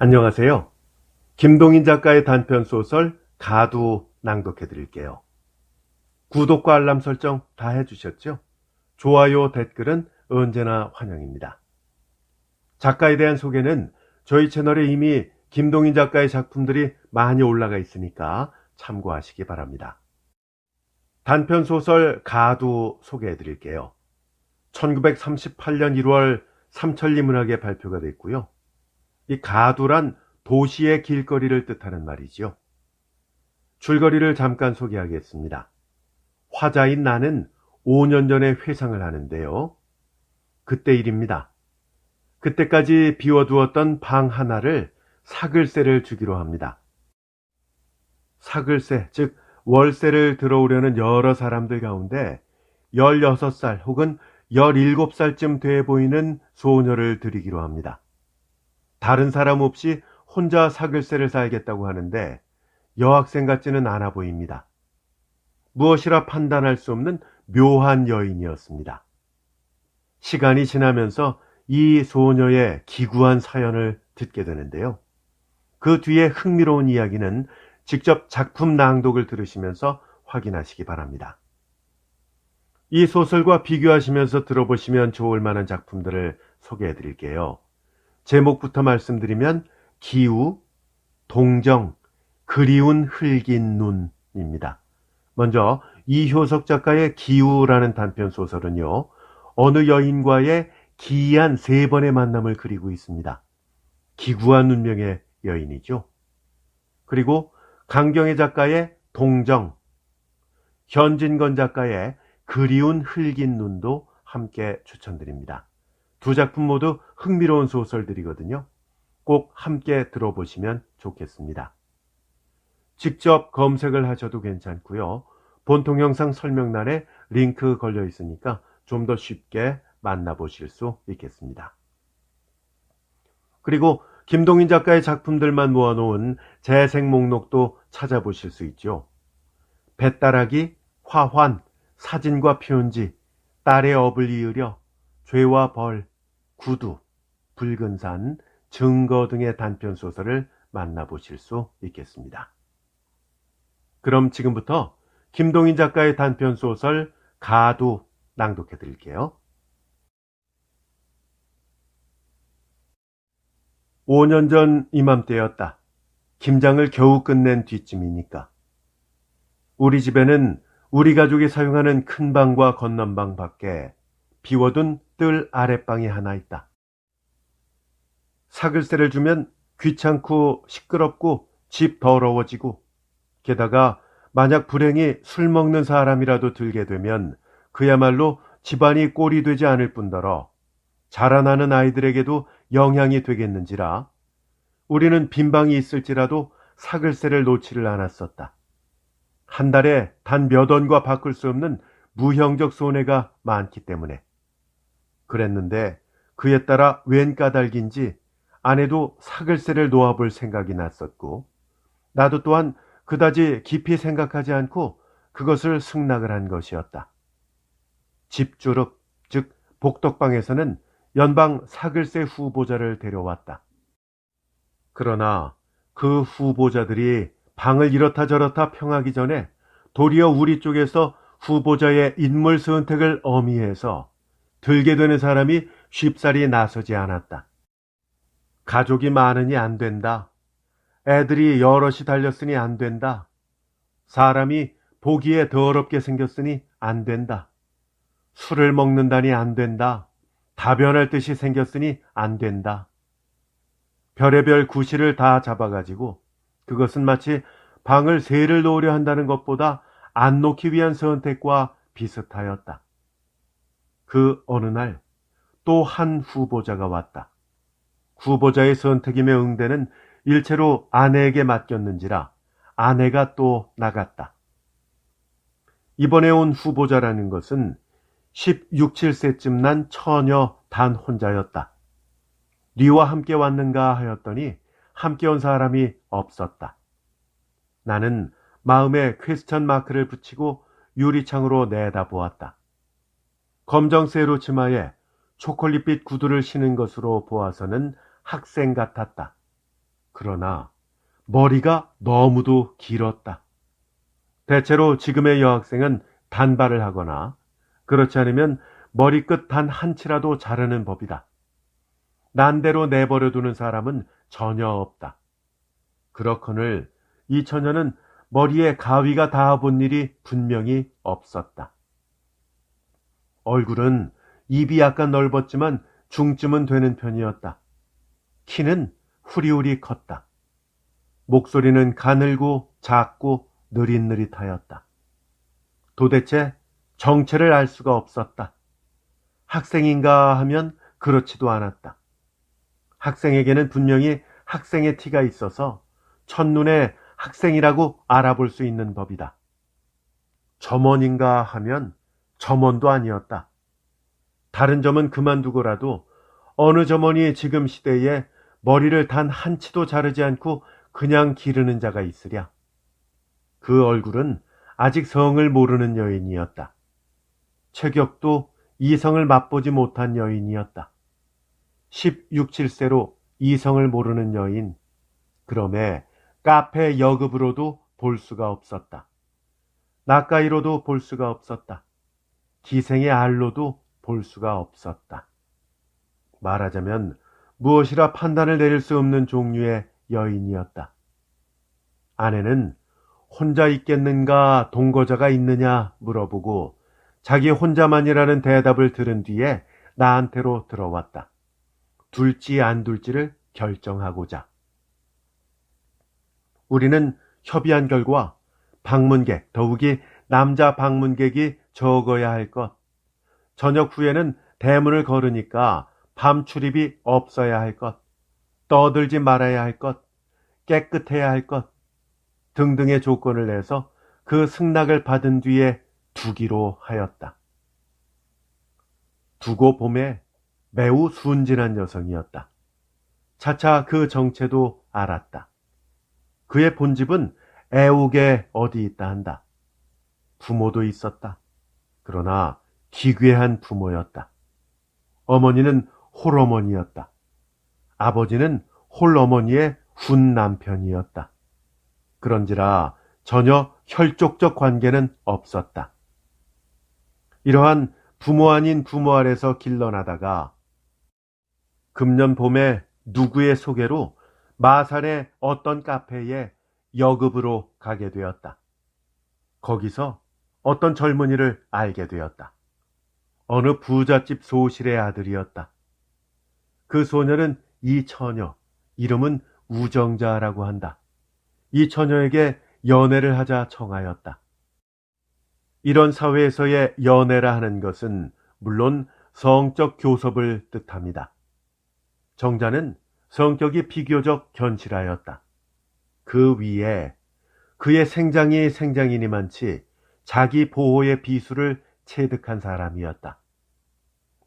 안녕하세요. 김동인 작가의 단편소설 가두 낭독해 드릴게요. 구독과 알람 설정 다 해주셨죠? 좋아요, 댓글은 언제나 환영입니다. 작가에 대한 소개는 저희 채널에 이미 김동인 작가의 작품들이 많이 올라가 있으니까 참고하시기 바랍니다. 단편소설 가두 소개해 드릴게요. 1938년 1월 삼천리 문학에 발표가 됐고요. 이 가두란 도시의 길거리를 뜻하는 말이지요. 줄거리를 잠깐 소개하겠습니다. 화자인 나는 5년 전에 회상을 하는데요. 그때 일입니다. 그때까지 비워두었던 방 하나를 사글세를 주기로 합니다. 사글세, 즉 월세를 들어오려는 여러 사람들 가운데 16살 혹은 17살쯤 돼 보이는 소녀를 드리기로 합니다. 다른 사람 없이 혼자 사글세를 살겠다고 하는데 여학생 같지는 않아 보입니다. 무엇이라 판단할 수 없는 묘한 여인이었습니다. 시간이 지나면서 이 소녀의 기구한 사연을 듣게 되는데요. 그 뒤에 흥미로운 이야기는 직접 작품 낭독을 들으시면서 확인하시기 바랍니다. 이 소설과 비교하시면서 들어보시면 좋을 만한 작품들을 소개해 드릴게요. 제목부터 말씀드리면 기우, 동정, 그리운 흙인 눈입니다. 먼저 이효석 작가의 기우라는 단편 소설은요, 어느 여인과의 기이한 3번의 만남을 그리고 있습니다. 기구한 운명의 여인이죠. 그리고 강경애 작가의 동정, 현진건 작가의 그리운 흙인 눈도 함께 추천드립니다. 두 작품 모두 흥미로운 소설들이거든요. 꼭 함께 들어보시면 좋겠습니다. 직접 검색을 하셔도 괜찮고요. 본 동영상 설명란에 링크 걸려 있으니까 좀 더 쉽게 만나보실 수 있겠습니다. 그리고 김동인 작가의 작품들만 모아놓은 재생 목록도 찾아보실 수 있죠. 뱃따라기, 화환, 사진과 표현지, 딸의 업을 이으려, 죄와 벌, 구두, 붉은 산, 증거 등의 단편소설을 만나보실 수 있겠습니다. 그럼 지금부터 김동인 작가의 단편소설 가두 낭독해 드릴게요. 5년 전 이맘때였다. 김장을 겨우 끝낸 뒤쯤이니까. 우리 집에는 우리 가족이 사용하는 큰 방과 건넌방 밖에 비워둔 뜰 아랫방이 하나 있다. 사글세를 주면 귀찮고 시끄럽고 집 더러워지고, 게다가 만약 불행히 술 먹는 사람이라도 들게 되면 그야말로 집안이 꼴이 되지 않을 뿐더러 자라나는 아이들에게도 영향이 되겠는지라 우리는 빈방이 있을지라도 사글세를 놓지를 않았었다. 한 달에 단 몇 원과 바꿀 수 없는 무형적 손해가 많기 때문에. 그랬는데 그에 따라 웬 까닭인지 아내도 사글세를 놓아볼 생각이 났었고, 나도 또한 그다지 깊이 생각하지 않고 그것을 승낙을 한 것이었다. 집주릅, 즉 복덕방에서는 연방 사글세 후보자를 데려왔다. 그러나 그 후보자들이 방을 이렇다 저렇다 평하기 전에 도리어 우리 쪽에서 후보자의 인물 선택을 엄의해서 들게 되는 사람이 쉽사리 나서지 않았다. 가족이 많으니 안 된다. 애들이 여럿이 달렸으니 안 된다. 사람이 보기에 더럽게 생겼으니 안 된다. 술을 먹는다니 안 된다. 다변할 듯이 생겼으니 안 된다. 별의별 구실을 다 잡아가지고 그것은 마치 방을 새를 놓으려 한다는 것보다 안 놓기 위한 선택과 비슷하였다. 그 어느 날 또 한 후보자가 왔다. 후보자의 선택임에 응대는 일체로 아내에게 맡겼는지라 아내가 또 나갔다. 이번에 온 후보자라는 것은 16, 17세쯤 난 처녀 단 혼자였다. 네와 함께 왔는가 하였더니 함께 온 사람이 없었다. 나는 마음에 퀘스천 마크를 붙이고 유리창으로 내다보았다. 검정세로 치마에 초콜릿빛 구두를 신은 것으로 보아서는 학생 같았다. 그러나 머리가 너무도 길었다. 대체로 지금의 여학생은 단발을 하거나 그렇지 않으면 머리끝 단 한 치라도 자르는 법이다. 난대로 내버려 두는 사람은 전혀 없다. 그렇거늘 이 처녀는 머리에 가위가 닿아본 일이 분명히 없었다. 얼굴은 입이 약간 넓었지만 중쯤은 되는 편이었다. 키는 후리후리 컸다. 목소리는 가늘고 작고 느릿느릿하였다. 도대체 정체를 알 수가 없었다. 학생인가 하면 그렇지도 않았다. 학생에게는 분명히 학생의 티가 있어서 첫눈에 학생이라고 알아볼 수 있는 법이다. 점원인가 하면 점원도 아니었다. 다른 점은 그만두고라도 어느 점원이 지금 시대에 머리를 단 한 치도 자르지 않고 그냥 기르는 자가 있으랴. 그 얼굴은 아직 성을 모르는 여인이었다. 체격도 이성을 맛보지 못한 여인이었다. 16, 17세로 이성을 모르는 여인, 그럼에 카페 여급으로도 볼 수가 없었다. 낯가이로도 볼 수가 없었다. 기생의 알로도 볼 수가 없었다. 말하자면 무엇이라 판단을 내릴 수 없는 종류의 여인이었다. 아내는 혼자 있겠는가 동거자가 있느냐 물어보고 자기 혼자만이라는 대답을 들은 뒤에 나한테로 들어왔다. 둘지 안 둘지를 결정하고자. 우리는 협의한 결과 방문객, 더욱이 남자 방문객이 적어야 할 것, 저녁 후에는 대문을 걸으니까 밤 출입이 없어야 할 것, 떠들지 말아야 할 것, 깨끗해야 할 것 등등의 조건을 내서 그 승낙을 받은 뒤에 두기로 하였다. 두고 봄에 매우 순진한 여성이었다. 차차 그 정체도 알았다. 그의 본집은 애옥에 어디 있다 한다. 부모도 있었다. 그러나 기괴한 부모였다. 어머니는 홀어머니였다. 아버지는 홀어머니의 훈 남편이었다. 그런지라 전혀 혈족적 관계는 없었다. 이러한 부모 아닌 부모 아래서 길러나다가 금년 봄에 누구의 소개로 마산의 어떤 카페에 여급으로 가게 되었다. 거기서 어떤 젊은이를 알게 되었다. 어느 부잣집 소실의 아들이었다. 그 소녀는 이 처녀, 이름은 우정자라고 한다. 이 처녀에게 연애를 하자 청하였다. 이런 사회에서의 연애라 하는 것은 물론 성적 교섭을 뜻합니다. 정자는 성격이 비교적 견실하였다. 그 위에 그의 생장이 생장이니만치 자기 보호의 비수를 체득한 사람이었다.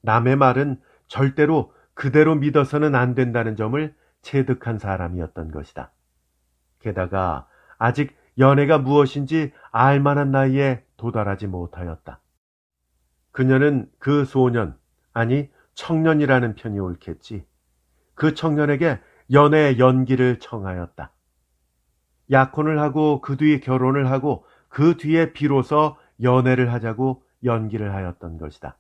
남의 말은 절대로 그대로 믿어서는 안 된다는 점을 체득한 사람이었던 것이다. 게다가 아직 연애가 무엇인지 알만한 나이에 도달하지 못하였다. 그녀는 그 소년, 아니 청년이라는 편이 옳겠지. 그 청년에게 연애의 연기를 청하였다. 약혼을 하고 그 뒤 결혼을 하고 그 뒤에 비로소 연애를 하자고 연기를 하였던 것이다.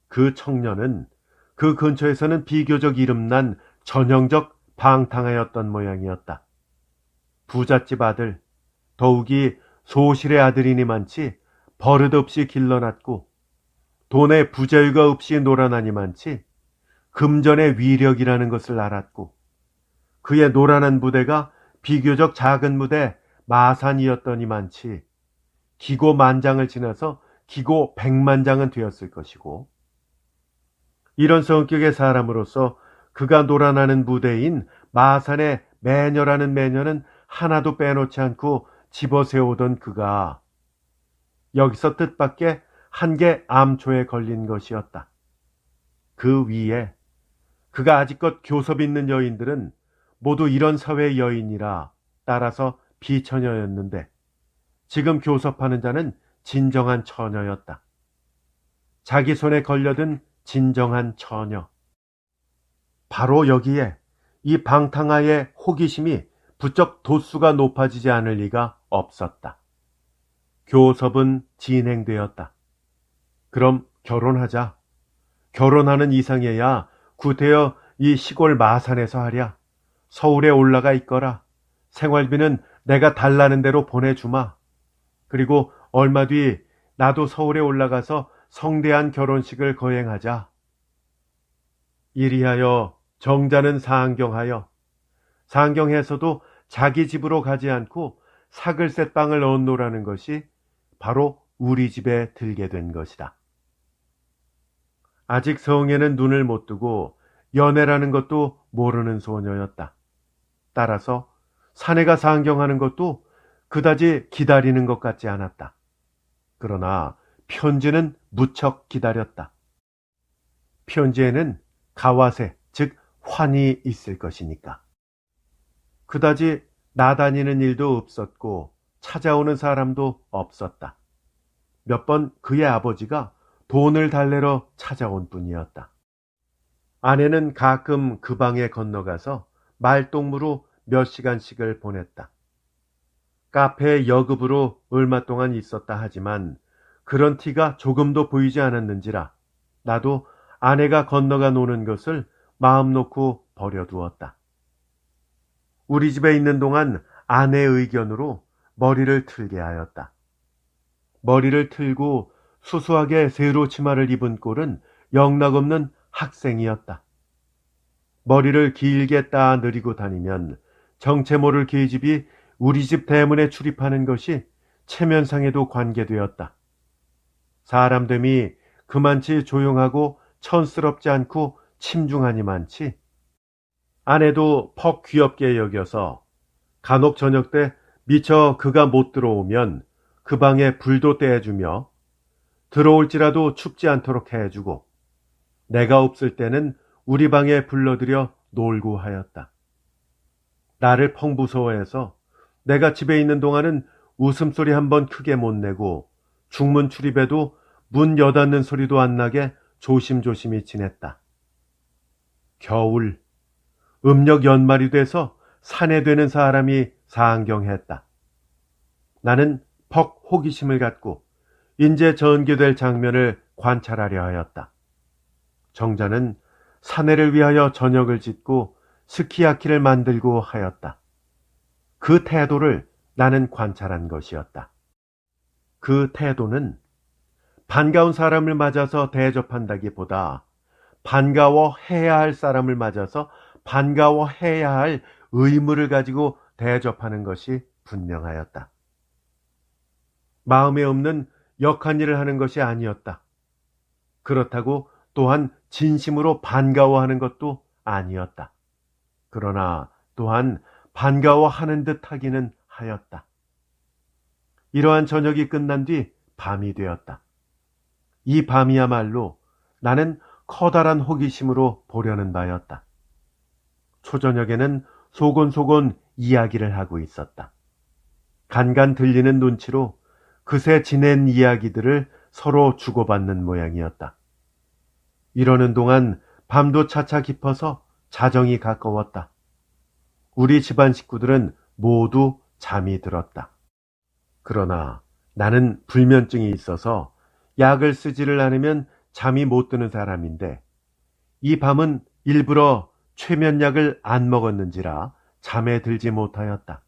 그 청년은 그 근처에서는 비교적 이름난 전형적 방탕하였던 모양이었다. 부잣집 아들, 더욱이 소실의 아들이니만치 버릇없이 길러났고 돈에 부자유가 없이 놀아나니만치 금전의 위력이라는 것을 알았고 그의 노란한 부대가 비교적 작은 무대 마산이었더니만치 기고 만장을 지나서 기고 백만장은 되었을 것이고 이런 성격의 사람으로서 그가 놀아나는 무대인 마산의 매녀라는 매녀는 하나도 빼놓지 않고 집어세우던 그가 여기서 뜻밖의 한 개 암초에 걸린 것이었다. 그 위에 그가 아직껏 교섭 있는 여인들은 모두 이런 사회 여인이라 따라서 비처녀였는데 지금 교섭하는 자는 진정한 처녀였다. 자기 손에 걸려든 진정한 처녀. 바로 여기에 이 방탕하의 호기심이 부쩍 도수가 높아지지 않을 리가 없었다. 교섭은 진행되었다. 그럼 결혼하자. 결혼하는 이상해야 구태여 이 시골 마산에서 하랴. 서울에 올라가 있거라. 생활비는 내가 달라는 대로 보내주마. 그리고 얼마 뒤 나도 서울에 올라가서 성대한 결혼식을 거행하자. 이리하여 정자는 상경하여 상경해서도 자기 집으로 가지 않고 사글셋 방을 얻노라는 것이 바로 우리 집에 들게 된 것이다. 아직 성에는 눈을 못 뜨고 연애라는 것도 모르는 소녀였다. 따라서 사내가 상경하는 것도 그다지 기다리는 것 같지 않았다. 그러나 편지는 무척 기다렸다. 편지에는 가와세, 즉 환이 있을 것이니까. 그다지 나다니는 일도 없었고 찾아오는 사람도 없었다. 몇 번 그의 아버지가 돈을 달래러 찾아온 뿐이었다. 아내는 가끔 그 방에 건너가서 말동무로 몇 시간씩을 보냈다. 카페 여급으로 얼마 동안 있었다 하지만 그런 티가 조금도 보이지 않았는지라 나도 아내가 건너가 노는 것을 마음 놓고 버려두었다. 우리 집에 있는 동안 아내의 의견으로 머리를 틀게 하였다. 머리를 틀고 수수하게 세로 치마를 입은 꼴은 영락없는 학생이었다. 머리를 길게 따 느리고 다니면 정체 모를 계집이 우리 집 대문에 출입하는 것이 체면상에도 관계되었다. 사람됨이 그만치 조용하고 천스럽지 않고 침중하니만치 아내도 퍽 귀엽게 여겨서 간혹 저녁 때 미처 그가 못 들어오면 그 방에 불도 떼주며 들어올지라도 춥지 않도록 해주고 내가 없을 때는 우리 방에 불러들여 놀고 하였다. 나를 펑 무서워해서 내가 집에 있는 동안은 웃음소리 한번 크게 못 내고 중문 출입에도 문 여닫는 소리도 안 나게 조심조심히 지냈다. 겨울 음력 연말이 돼서 사내되는 사람이 상경했다. 나는 퍽 호기심을 갖고 인제 전개될 장면을 관찰하려 하였다. 정자는 사내를 위하여 저녁을 짓고 스키야키를 만들고 하였다. 그 태도를 나는 관찰한 것이었다. 그 태도는 반가운 사람을 맞아서 대접한다기보다 반가워해야 할 사람을 맞아서 반가워해야 할 의무를 가지고 대접하는 것이 분명하였다. 마음에 없는 역한 일을 하는 것이 아니었다. 그렇다고 또한 진심으로 반가워하는 것도 아니었다. 그러나 또한 반가워하는 듯 하기는 하였다. 이러한 저녁이 끝난 뒤 밤이 되었다. 이 밤이야말로 나는 커다란 호기심으로 보려는 바였다. 초저녁에는 소곤소곤 이야기를 하고 있었다. 간간 들리는 눈치로 그새 지낸 이야기들을 서로 주고받는 모양이었다. 이러는 동안 밤도 차차 깊어서 자정이 가까웠다. 우리 집안 식구들은 모두 잠이 들었다. 그러나 나는 불면증이 있어서 약을 쓰지를 않으면 잠이 못 드는 사람인데 이 밤은 일부러 최면약을 안 먹었는지라 잠에 들지 못하였다.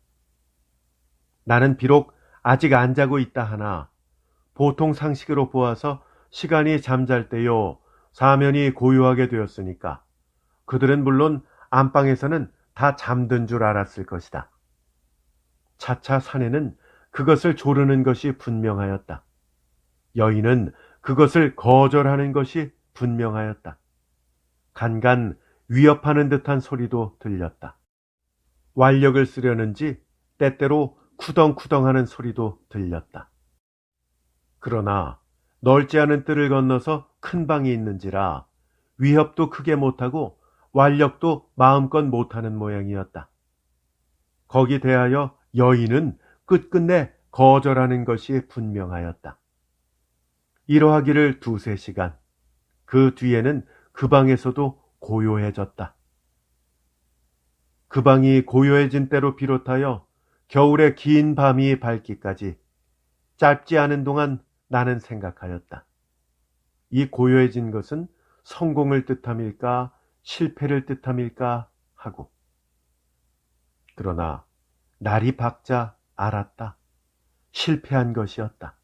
나는 비록 아직 안 자고 있다 하나 보통 상식으로 보아서 시간이 잠잘 때요 사면이 고요하게 되었으니까 그들은 물론 안방에서는 다 잠든 줄 알았을 것이다. 차차 사내는 그것을 조르는 것이 분명하였다. 여인은 그것을 거절하는 것이 분명하였다. 간간 위협하는 듯한 소리도 들렸다. 완력을 쓰려는지 때때로 쿠덩쿠덩하는 소리도 들렸다. 그러나 넓지 않은 뜰을 건너서 큰 방이 있는지라 위협도 크게 못하고 완력도 마음껏 못하는 모양이었다. 거기 대하여 여인은 끝끝내 거절하는 것이 분명하였다. 이러하기를 2~3시간, 그 뒤에는 그 방에서도 고요해졌다. 그 방이 고요해진 때로 비롯하여 겨울의 긴 밤이 밝기까지 짧지 않은 동안 나는 생각하였다. 이 고요해진 것은 성공을 뜻함일까, 실패를 뜻함일까 하고. 그러나 날이 밝자 알았다. 실패한 것이었다.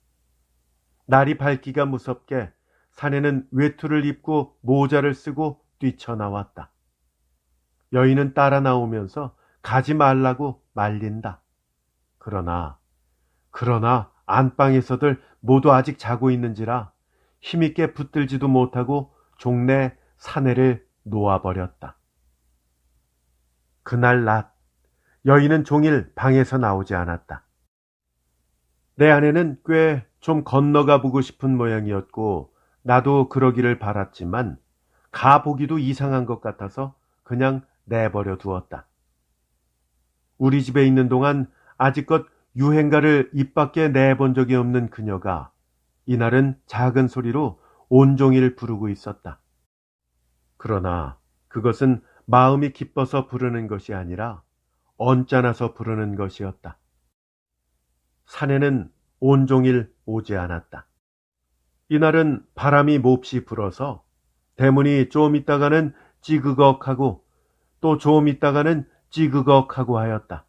날이 밝기가 무섭게 사내는 외투를 입고 모자를 쓰고 뛰쳐나왔다. 여인은 따라 나오면서 가지 말라고 말린다. 그러나 안방에서들 모두 아직 자고 있는지라 힘있게 붙들지도 못하고 종래 사내를 놓아버렸다. 그날 낮 여인은 종일 방에서 나오지 않았다. 내 아내는 꽤 좀 건너가 보고 싶은 모양이었고 나도 그러기를 바랐지만 가보기도 이상한 것 같아서 그냥 내버려 두었다. 우리 집에 있는 동안 아직껏 유행가를 입 밖에 내본 적이 없는 그녀가 이날은 작은 소리로 온종일 부르고 있었다. 그러나 그것은 마음이 기뻐서 부르는 것이 아니라 언짢아서 부르는 것이었다. 사내는 온종일 오지 않았다. 이날은 바람이 몹시 불어서 대문이 좀 있다가는 찌그걱하고 또 좀 있다가는 찌그걱하고 하였다.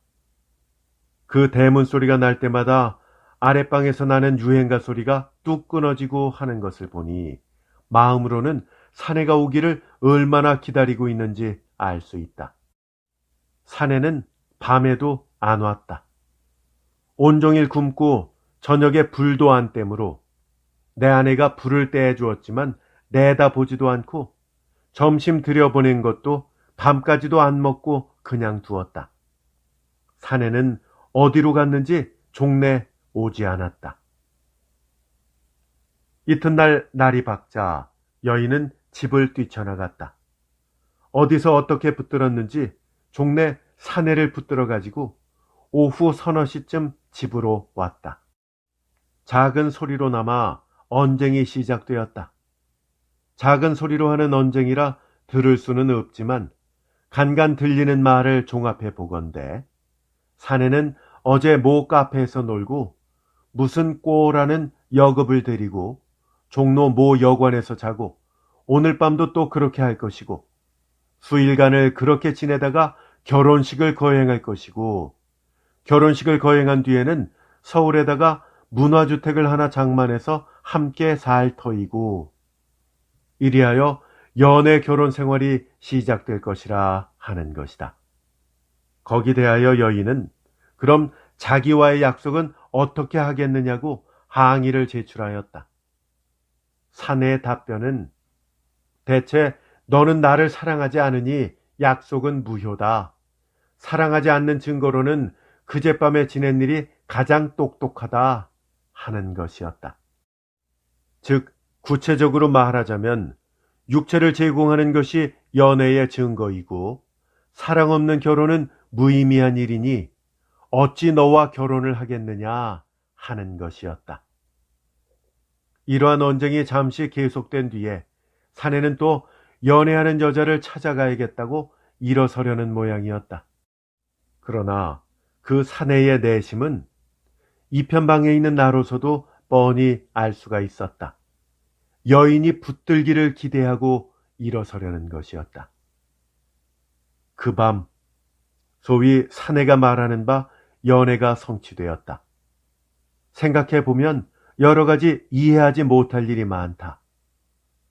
그 대문 소리가 날 때마다 아랫방에서 나는 유행가 소리가 뚝 끊어지고 하는 것을 보니 마음으로는 사내가 오기를 얼마나 기다리고 있는지 알 수 있다. 사내는 밤에도 안 왔다. 온종일 굶고 저녁에 불도 안 떼므로 내 아내가 불을 떼주었지만 내다보지도 않고 점심 들여보낸 것도 밤까지도 안 먹고 그냥 두었다. 사내는 어디로 갔는지 종래 오지 않았다. 이튿날 날이 밝자 여인은 집을 뛰쳐나갔다. 어디서 어떻게 붙들었는지 종래 사내를 붙들어가지고 오후 서너 시쯤 집으로 왔다. 작은 소리로나마 언쟁이 시작되었다. 작은 소리로 하는 언쟁이라 들을 수는 없지만 간간 들리는 말을 종합해 보건대 사내는 어제 모 카페에서 놀고 무슨 꼬라는 여급을 데리고 종로 모 여관에서 자고 오늘 밤도 또 그렇게 할 것이고 수일간을 그렇게 지내다가 결혼식을 거행할 것이고 결혼식을 거행한 뒤에는 서울에다가 문화주택을 하나 장만해서 함께 살 터이고 이리하여 연애 결혼 생활이 시작될 것이라 하는 것이다. 거기 대하여 여인은 그럼 자기와의 약속은 어떻게 하겠느냐고 항의를 제출하였다. 사내의 답변은 대체 너는 나를 사랑하지 않으니 약속은 무효다. 사랑하지 않는 증거로는 그젯밤에 지낸 일이 가장 똑똑하다 하는 것이었다. 즉 구체적으로 말하자면 육체를 제공하는 것이 연애의 증거이고 사랑 없는 결혼은 무의미한 일이니 어찌 너와 결혼을 하겠느냐 하는 것이었다. 이러한 언쟁이 잠시 계속된 뒤에 사내는 또 연애하는 여자를 찾아가야겠다고 일어서려는 모양이었다. 그러나 그 사내의 내심은 이편방에 있는 나로서도 뻔히 알 수가 있었다. 여인이 붙들기를 기대하고 일어서려는 것이었다. 그 밤 소위 사내가 말하는 바 연애가 성취되었다. 생각해보면 여러 가지 이해하지 못할 일이 많다.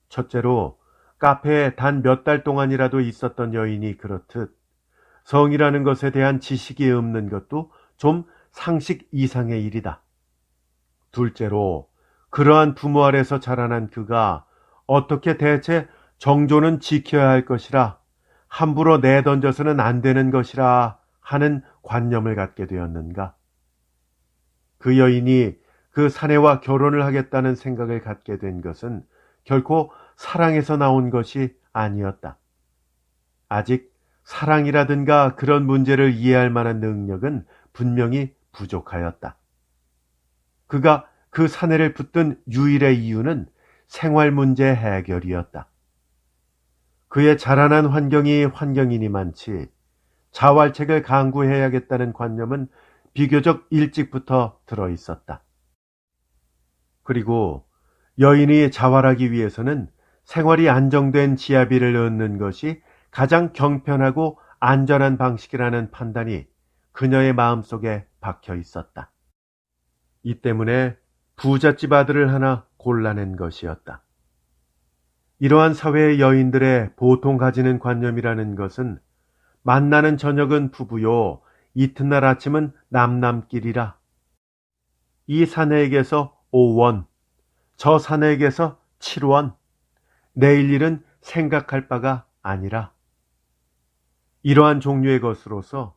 첫째로 카페에 단 몇 달 동안이라도 있었던 여인이 그렇듯 성이라는 것에 대한 지식이 없는 것도 좀 상식 이상의 일이다. 둘째로 그러한 부모 아래서 자라난 그가 어떻게 대체 정조는 지켜야 할 것이라 함부로 내던져서는 안 되는 것이라 하는 관념을 갖게 되었는가. 그 여인이 그 사내와 결혼을 하겠다는 생각을 갖게 된 것은 결코 사랑에서 나온 것이 아니었다. 아직 사랑이라든가 그런 문제를 이해할 만한 능력은 분명히 부족하였다. 그가 그 사내를 붙든 유일의 이유는 생활 문제 해결이었다. 그의 자라난 환경이 환경이니만치 자활책을 강구해야겠다는 관념은 비교적 일찍부터 들어 있었다. 그리고 여인이 자활하기 위해서는 생활이 안정된 지아비를 얻는 것이 가장 경편하고 안전한 방식이라는 판단이 그녀의 마음속에 박혀 있었다. 이 때문에 부잣집 아들을 하나 골라낸 것이었다. 이러한 사회의 여인들의 보통 가지는 관념이라는 것은 만나는 저녁은 부부요, 이튿날 아침은 남남끼리라. 이 사내에게서 5원, 저 사내에게서 7원, 내일 일은 생각할 바가 아니라. 이러한 종류의 것으로서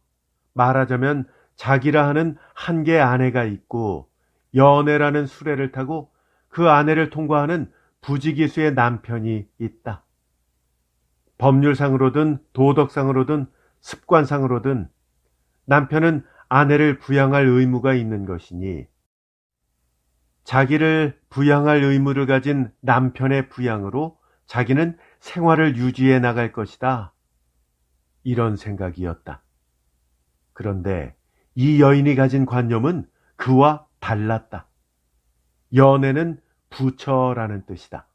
말하자면 자기라 하는 한 개의 아내가 있고 연애라는 수레를 타고 그 아내를 통과하는 부지기수의 남편이 있다. 법률상으로든 도덕상으로든 습관상으로든 남편은 아내를 부양할 의무가 있는 것이니 자기를 부양할 의무를 가진 남편의 부양으로 자기는 생활을 유지해 나갈 것이다. 이런 생각이었다. 그런데 이 여인이 가진 관념은 그와 달랐다. 연애는 부처라는 뜻이다.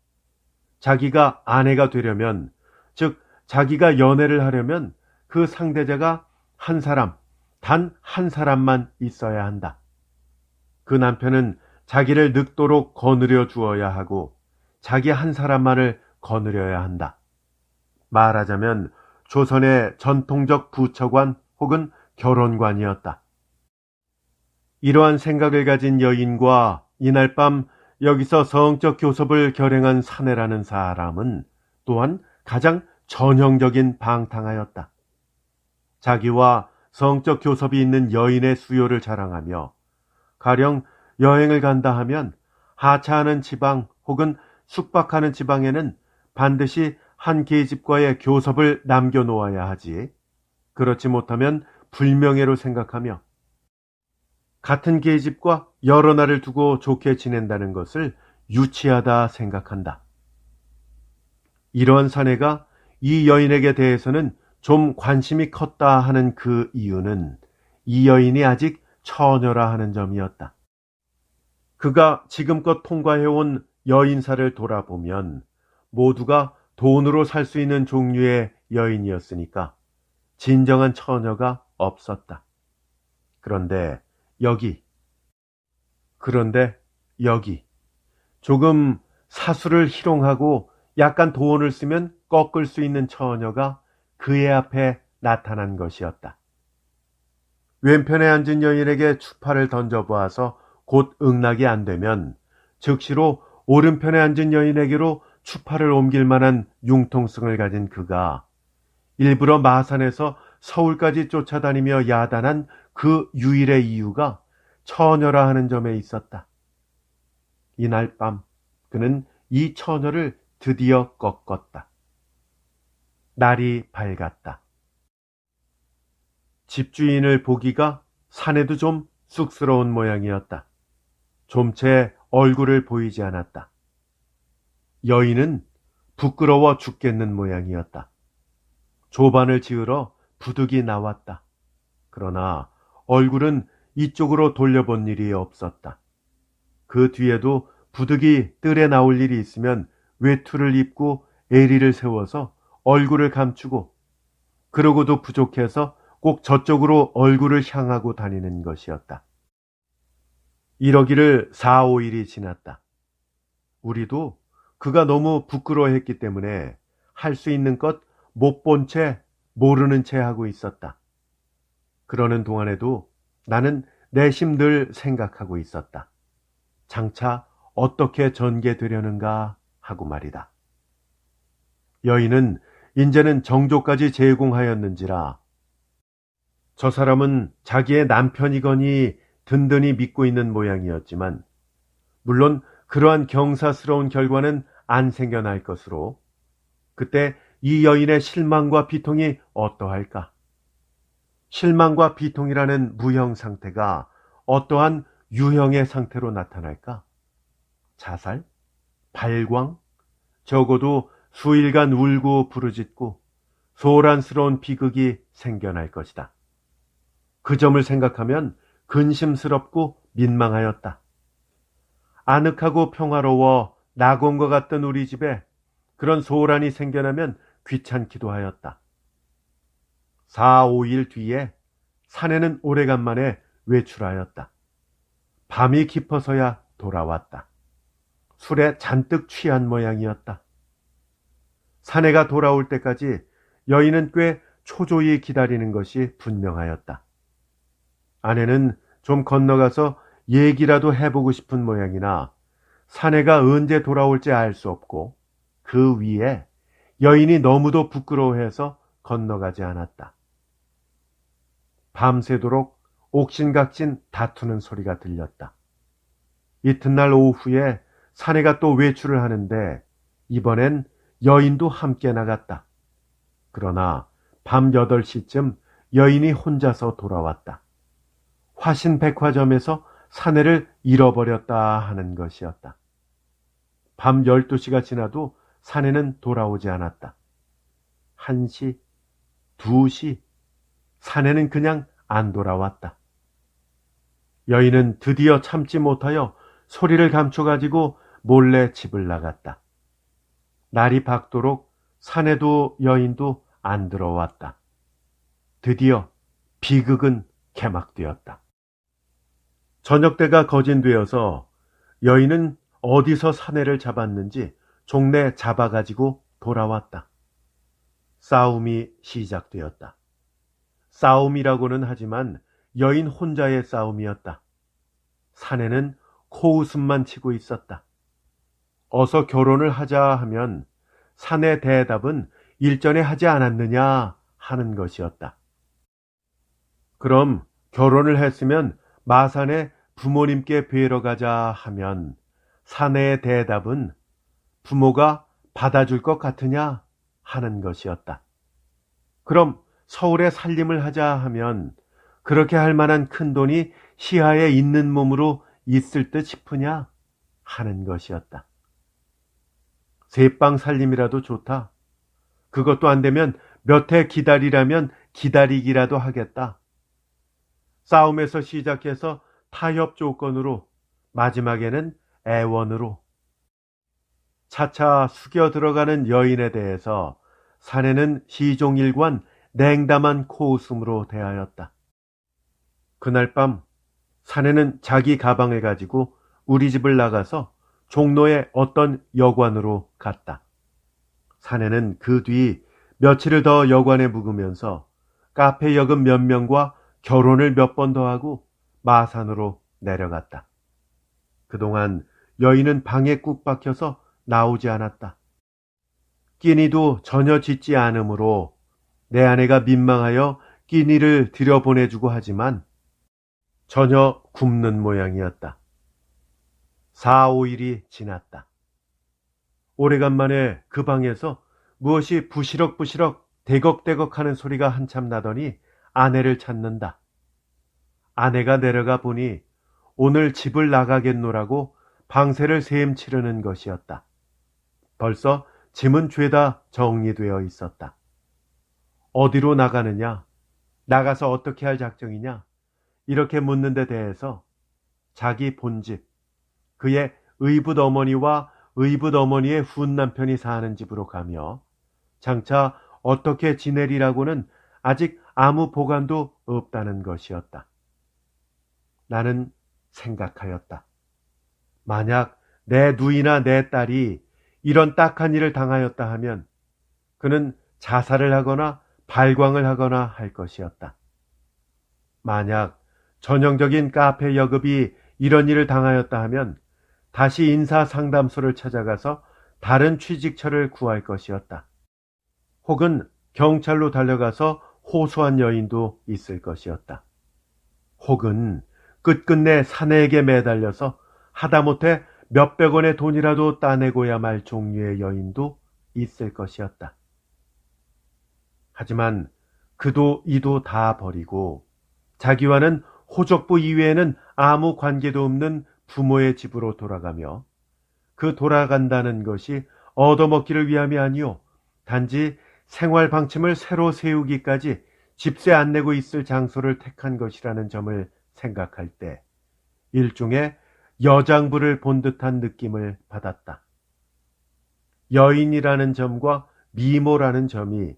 자기가 아내가 되려면, 즉 자기가 연애를 하려면 그 상대자가 한 사람, 단 한 사람만 있어야 한다. 그 남편은 자기를 늙도록 거느려 주어야 하고 자기 한 사람만을 거느려야 한다. 말하자면 조선의 전통적 부처관 혹은 결혼관이었다. 이러한 생각을 가진 여인과 이날 밤 여기서 성적 교섭을 결행한 사내라는 사람은 또한 가장 전형적인 방탕하였다. 자기와 성적 교섭이 있는 여인의 수요를 자랑하며 가령 여행을 간다 하면 하차하는 지방 혹은 숙박하는 지방에는 반드시 한 계집과의 교섭을 남겨놓아야 하지. 그렇지 못하면 불명예로 생각하며 같은 계집과 여러 날을 두고 좋게 지낸다는 것을 유치하다 생각한다. 이러한 사내가 이 여인에게 대해서는 좀 관심이 컸다 하는 그 이유는 이 여인이 아직 처녀라 하는 점이었다. 그가 지금껏 통과해온 여인사를 돌아보면 모두가 돈으로 살 수 있는 종류의 여인이었으니까 진정한 처녀가 없었다. 그런데 여기 조금 사수를 희롱하고 약간 도원을 쓰면 꺾을 수 있는 처녀가 그의 앞에 나타난 것이었다. 왼편에 앉은 여인에게 추파를 던져보아서 곧 응낙이 안 되면 즉시로 오른편에 앉은 여인에게로 추파를 옮길 만한 융통성을 가진 그가 일부러 마산에서 서울까지 쫓아다니며 야단한 그 유일의 이유가 처녀라 하는 점에 있었다. 이날 밤 그는 이 처녀를 드디어 꺾었다. 날이 밝았다. 집주인을 보기가 사내도 좀 쑥스러운 모양이었다. 좀채 얼굴을 보이지 않았다. 여인은 부끄러워 죽겠는 모양이었다. 조반을 지으러 부득이 나왔다. 그러나 얼굴은 이쪽으로 돌려본 일이 없었다. 그 뒤에도 부득이 뜰에 나올 일이 있으면 외투를 입고 애리를 세워서 얼굴을 감추고 그러고도 부족해서 꼭 저쪽으로 얼굴을 향하고 다니는 것이었다. 이러기를 4, 5일이 지났다. 우리도 그가 너무 부끄러워했기 때문에 할 수 있는 것 못 본 채 모르는 채 하고 있었다. 그러는 동안에도 나는 내심 늘 생각하고 있었다. 장차 어떻게 전개되려는가 하고 말이다. 여인은 이제는 정조까지 제공하였는지라 저 사람은 자기의 남편이거니 든든히 믿고 있는 모양이었지만 물론 그러한 경사스러운 결과는 안 생겨날 것으로 그때 이 여인의 실망과 비통이 어떠할까? 실망과 비통이라는 무형 상태가 어떠한 유형의 상태로 나타날까? 자살? 발광? 적어도 수일간 울고 부르짖고 소란스러운 비극이 생겨날 것이다. 그 점을 생각하면 근심스럽고 민망하였다. 아늑하고 평화로워 낙원과 같던 우리 집에 그런 소란이 생겨나면 귀찮기도 하였다. 4, 5일 뒤에 사내는 오래간만에 외출하였다. 밤이 깊어서야 돌아왔다. 술에 잔뜩 취한 모양이었다. 사내가 돌아올 때까지 여인은 꽤 초조히 기다리는 것이 분명하였다. 아내는 좀 건너가서 얘기라도 해보고 싶은 모양이나 사내가 언제 돌아올지 알 수 없고 그 위에 여인이 너무도 부끄러워해서 건너가지 않았다. 밤새도록 옥신각신 다투는 소리가 들렸다. 이튿날 오후에 사내가 또 외출을 하는데 이번엔 여인도 함께 나갔다. 그러나 밤 8시쯤 여인이 혼자서 돌아왔다. 화신백화점에서 사내를 잃어버렸다 하는 것이었다. 밤 12시가 지나도 사내는 돌아오지 않았다. 1시, 2시, 사내는 그냥 안 돌아왔다. 여인은 드디어 참지 못하여 소리를 감춰가지고 몰래 집을 나갔다. 날이 밝도록 사내도 여인도 안 들어왔다. 드디어 비극은 개막되었다. 저녁때가 거진되어서 여인은 어디서 사내를 잡았는지 종래 잡아가지고 돌아왔다. 싸움이 시작되었다. 싸움이라고는 하지만 여인 혼자의 싸움이었다. 사내는 코웃음만 치고 있었다. 어서 결혼을 하자 하면 사내 대답은 일전에 하지 않았느냐 하는 것이었다. 그럼 결혼을 했으면 마산에 부모님께 뵈러 가자 하면 사내의 대답은 부모가 받아줄 것 같으냐 하는 것이었다. 그럼 서울에 살림을 하자 하면 그렇게 할 만한 큰 돈이 시하에 있는 몸으로 있을 듯 싶으냐 하는 것이었다. 새빵 살림이라도 좋다. 그것도 안 되면 몇 해 기다리라면 기다리기라도 하겠다. 싸움에서 시작해서 타협 조건으로 마지막에는 애원으로. 차차 숙여 들어가는 여인에 대해서 사내는 시종일관 냉담한 코웃음으로 대하였다. 그날 밤 사내는 자기 가방을 가지고 우리 집을 나가서 종로의 어떤 여관으로 갔다. 사내는 그 뒤 며칠을 더 여관에 묵으면서 카페 여금 몇 명과 결혼을 몇 번 더 하고 마산으로 내려갔다. 그동안 여인은 방에 꾹 박혀서 나오지 않았다. 끼니도 전혀 짓지 않으므로 내 아내가 민망하여 끼니를 들여보내주고 하지만 전혀 굶는 모양이었다. 4, 5일이 지났다. 오래간만에 그 방에서 무엇이 부시럭부시럭 대걱대걱 하는 소리가 한참 나더니 아내를 찾는다. 아내가 내려가 보니 오늘 집을 나가겠노라고 방세를 셈치르는 것이었다. 벌써 짐은 죄다 정리되어 있었다. 어디로 나가느냐? 나가서 어떻게 할 작정이냐? 이렇게 묻는 데 대해서 자기 본집, 그의 의붓 어머니와 의붓 어머니의 훈 남편이 사는 집으로 가며 장차 어떻게 지내리라고는 아직 아무 보관도 없다는 것이었다. 나는 생각하였다. 만약 내 누이나 내 딸이 이런 딱한 일을 당하였다 하면 그는 자살을 하거나 발광을 하거나 할 것이었다. 만약 전형적인 카페 여급이 이런 일을 당하였다 하면 다시 인사상담소를 찾아가서 다른 취직처를 구할 것이었다. 혹은 경찰로 달려가서 호소한 여인도 있을 것이었다. 혹은 끝끝내 사내에게 매달려서 하다못해 몇백 원의 돈이라도 따내고야 말 종류의 여인도 있을 것이었다. 하지만 그도 이도 다 버리고 자기와는 호족부 이외에는 아무 관계도 없는 부모의 집으로 돌아가며 그 돌아간다는 것이 얻어먹기를 위함이 아니오 단지 생활 방침을 새로 세우기까지 집세 안 내고 있을 장소를 택한 것이라는 점을 생각할 때 일종의 여장부를 본 듯한 느낌을 받았다. 여인이라는 점과 미모라는 점이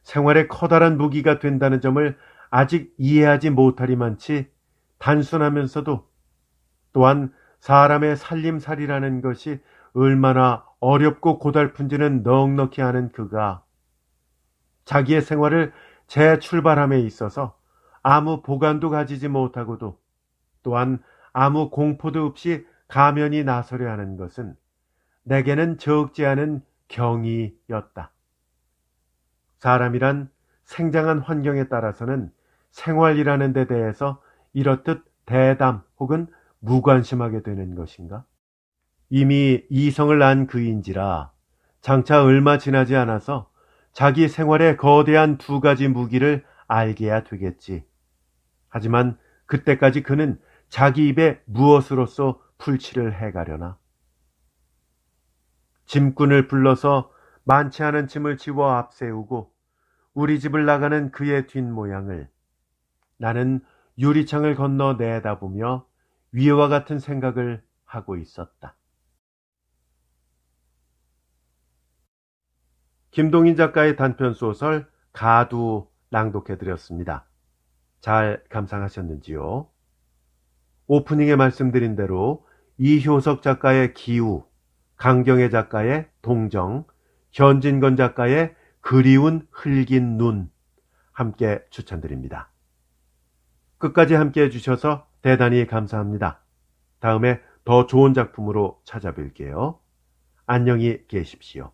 생활에 커다란 무기가 된다는 점을 아직 이해하지 못하리만치 단순하면서도 또한 사람의 살림살이라는 것이 얼마나 어렵고 고달픈지는 넉넉히 아는 그가 자기의 생활을 재출발함에 있어서 아무 보관도 가지지 못하고도 또한 아무 공포도 없이 가면이 나서려 하는 것은 내게는 적지 않은 경이였다. 사람이란 생장한 환경에 따라서는 생활이라는 데 대해서 이렇듯 대담 혹은 무관심하게 되는 것인가? 이미 이성을 난 그인지라 장차 얼마 지나지 않아서 자기 생활의 거대한 두 가지 무기를 알게야 되겠지. 하지만 그때까지 그는 자기 입에 무엇으로써 풀칠을 해가려나? 짐꾼을 불러서 많지 않은 짐을 지워 앞세우고 우리 집을 나가는 그의 뒷모양을 나는 유리창을 건너 내다보며 위와 같은 생각을 하고 있었다. 김동인 작가의 단편소설 가두 낭독해드렸습니다. 잘 감상하셨는지요? 오프닝에 말씀드린 대로 이효석 작가의 기우, 강경애 작가의 동정, 현진건 작가의 그리운 흘긴 눈 함께 추천드립니다. 끝까지 함께 해주셔서 대단히 감사합니다. 다음에 더 좋은 작품으로 찾아뵐게요. 안녕히 계십시오.